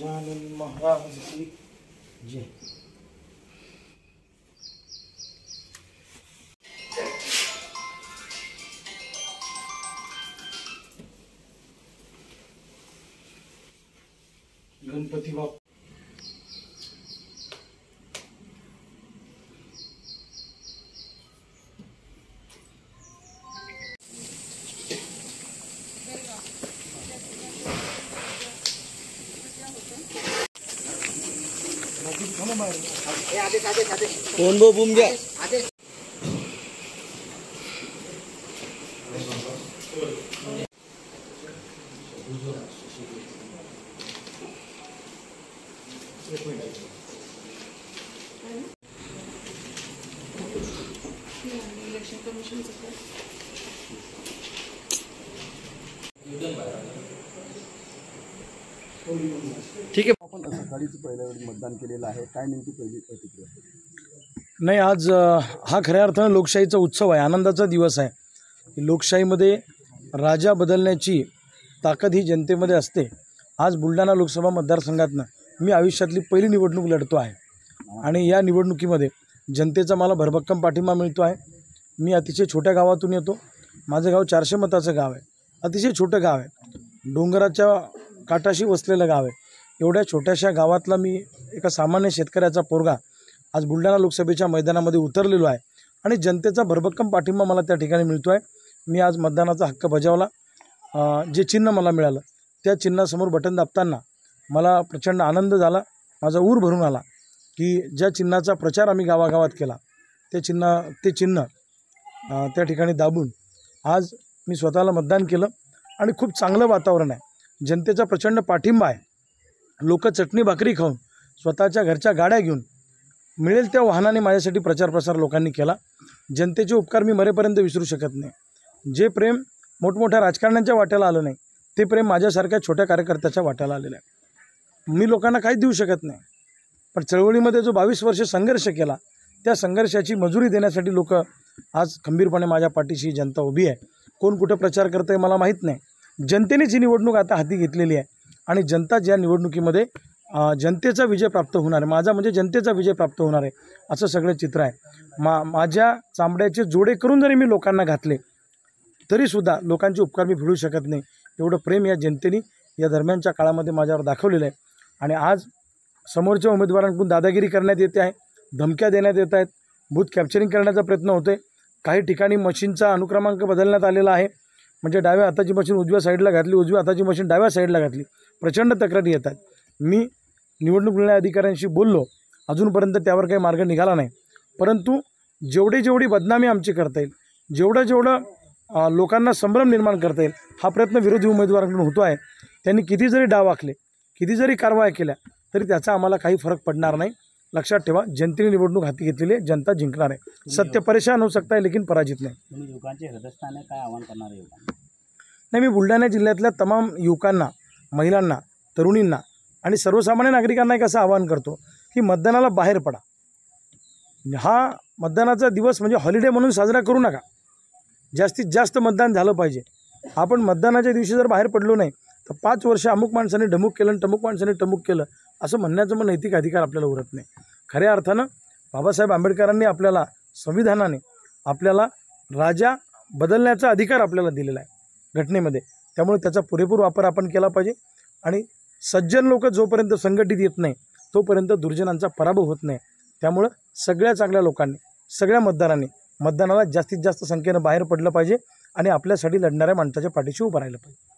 गजानन महाराज की जय। गणपती बाप्पा फोन बो बूम घ्या। ठीक आहे। आपण सकाळीच पहिल्या वेळी मतदान केलेलं आहे, काय नेमकी पहिली प्रतिक्रिया? नाही, आज हा खऱ्या अर्थानं लोकशाहीचा उत्सव आहे, आनंदाचा दिवस आहे। लोकशाहीमध्ये राजा बदलण्याची ताकद ही जनतेमध्ये असते। आज बुलढाणा लोकसभा मतदारसंघातनं मी आयुष्यातली पहिली निवडणूक लढतो आहे आणि या निवडणुकीमध्ये जनतेचा मला भरभक्कम पाठिंबा मिळतो आहे। मी अतिशय छोट्या गावातून येतो। माझं गाव 400 मताचं गाव आहे, अतिशय छोटं गाव आहे, डोंगराच्या काठाशी वसलेलं गाव आहे। एवढ्या छोट्याशा गावातला मी एका सामान्य शेतकऱ्याचा पोरगा आज बुलढाणा लोकसभेच्या मैदानामध्ये उतरलेलो आहे आणि जनतेचा भरभक्कम पाठिंबा मला त्या ठिकाणी मिळतो आहे। मी आज मतदानाचा हक्क बजावला। जे चिन्ह मला मिळालं त्या चिन्हासमोर बटन दाबताना मला प्रचंड आनंद झाला, माझा ऊर भरून आला की ज्या चिन्हाचा प्रचार आम्ही गावागावात केला ते चिन्ह त्या ठिकाणी दाबून आज मी स्वतःला मतदान केलं आणि खूप चांगलं वातावरण आहे। जनतेचा प्रचंड पाठिंबा आहे। लोक चटणी भाकरी खाऊन स्वतःच्या घरच्या गाड्या घेऊन मिळेल त्या वाहनाने माझ्यासाठी प्रचार प्रसार लोकांनी केला। जनतेचे उपकार मी मरेपर्यंत विसरू शकत नाही। जे प्रेम मोठमोठ्या राजकारण्यांच्या वाट्याला आलं नाही ते प्रेम माझ्यासारख्या छोट्या कार्यकर्त्याच्या वाट्याला आलेलं आहे। मी लोकांना काहीच देऊ शकत नाही, पण चळवळीमध्ये जो 22 वर्ष संघर्ष केला त्या संघर्षाची मजुरी देण्यासाठी लोक आज खंबीरपणे माझ्या पाठीशी जनता उभी आहे। कोण कुठं प्रचार करतं आहे मला माहीत नाही। जनतेनेच ही निवडणूक आता हाती घेतलेली आहे आणि जनता ज्या निवडणुकीमध्ये जनतेचा विजय प्राप्त होणार आहे, माझा म्हणजे जनतेचा विजय प्राप्त होणार आहे असं सगळं चित्र आहे। माझ्या चांबड्याचे जोडे करून जरी मी लोकांना घातले तरीसुद्धा लोकांचे उपकार मी फेडू शकत नाही। एवढं प्रेम या जनतेने या दरम्यानच्या काळामध्ये माझ्यावर दाखवलेलं आहे आणि आज समोरच्या उमेदवारांकडून दादागिरी करण्यात येते आहे, धमक्या देण्यात येत आहेत, बूथ कॅप्चरिंग करण्याचा प्रयत्न होतो आहे। काही ठिकाणी मशीनचा अनुक्रमांक बदलण्यात आलेला आहे, म्हणजे डाव्या हाताची मशीन उजव्या साईडला घातली, उजव्या हाताची मशीन डाव्या साईडला घातली, प्रचंड तक्रारी येतात। मी निवडणूक निर्णय अधिकाऱ्यांशी बोललो, अजूनपर्यंत त्यावर काही मार्ग निघाला नाही, परंतु जेवढी बदनामी आमची करता येईल, जेवढं लोकांना संभ्रम निर्माण करता येईल हा प्रयत्न विरोधी उमेदवारांकडून होतो आहे। त्यांनी किती जरी डाव आखले, किती जरी कारवाया केल्या तरी त्याचा आम्हाला काही फरक पडणार नाही। लक्षात ठेवा, जनतेने निवडणूक हाती घेतलेली आहे, जनता जिंकणार आहे। सत्य परेशान हो सकता है लेकिन पराजित नाही। युवकांचे हृदयस्थाने काय आवाहन करणार आहे? नाही, मी बुलढाणा जिल्ह्यातल्या तमाम युवकांना, महिलांना, तरुणींना आणि सर्वसामान्य नागरिकांना एक असं आवाहन करतो की मतदानाला बाहेर पडा। हा मतदानाचा दिवस म्हणजे हॉलिडे म्हणून साजरा करू नका। जास्तीत जास्त मतदान झालं पाहिजे। आपण मतदानाच्या दिवशी जर बाहेर पडलो नाही तर 5 वर्ष अमुक माणसाने ढमुक केलं आणि टमुक माणसाने टमुक केलं असं म्हणण्याचं मग नैतिक अधिकार आपल्याला उरत नाही। खऱ्या अर्थानं बाबासाहेब आंबेडकरांनी आपल्याला, संविधानाने आपल्याला राजा बदलण्याचा अधिकार आपल्याला दिलेला आहे घटनेमध्ये, त्यामुळे त्याचा पुरेपूर वापर आपण केला पाहिजे आणि सज्जन लोक जोपर्यंत संघटित येत नाही तोपर्यंत दुर्जनांचा पराभव होत नाही। त्यामुळं सगळ्या चांगल्या लोकांनी, सगळ्या मतदारांनी मतदानाला जास्तीत जास्त संख्येनं बाहेर पडलं पाहिजे आणि आपल्यासाठी लढणाऱ्या माणसाच्या पाठीशी उभं राहिलं पाहिजे।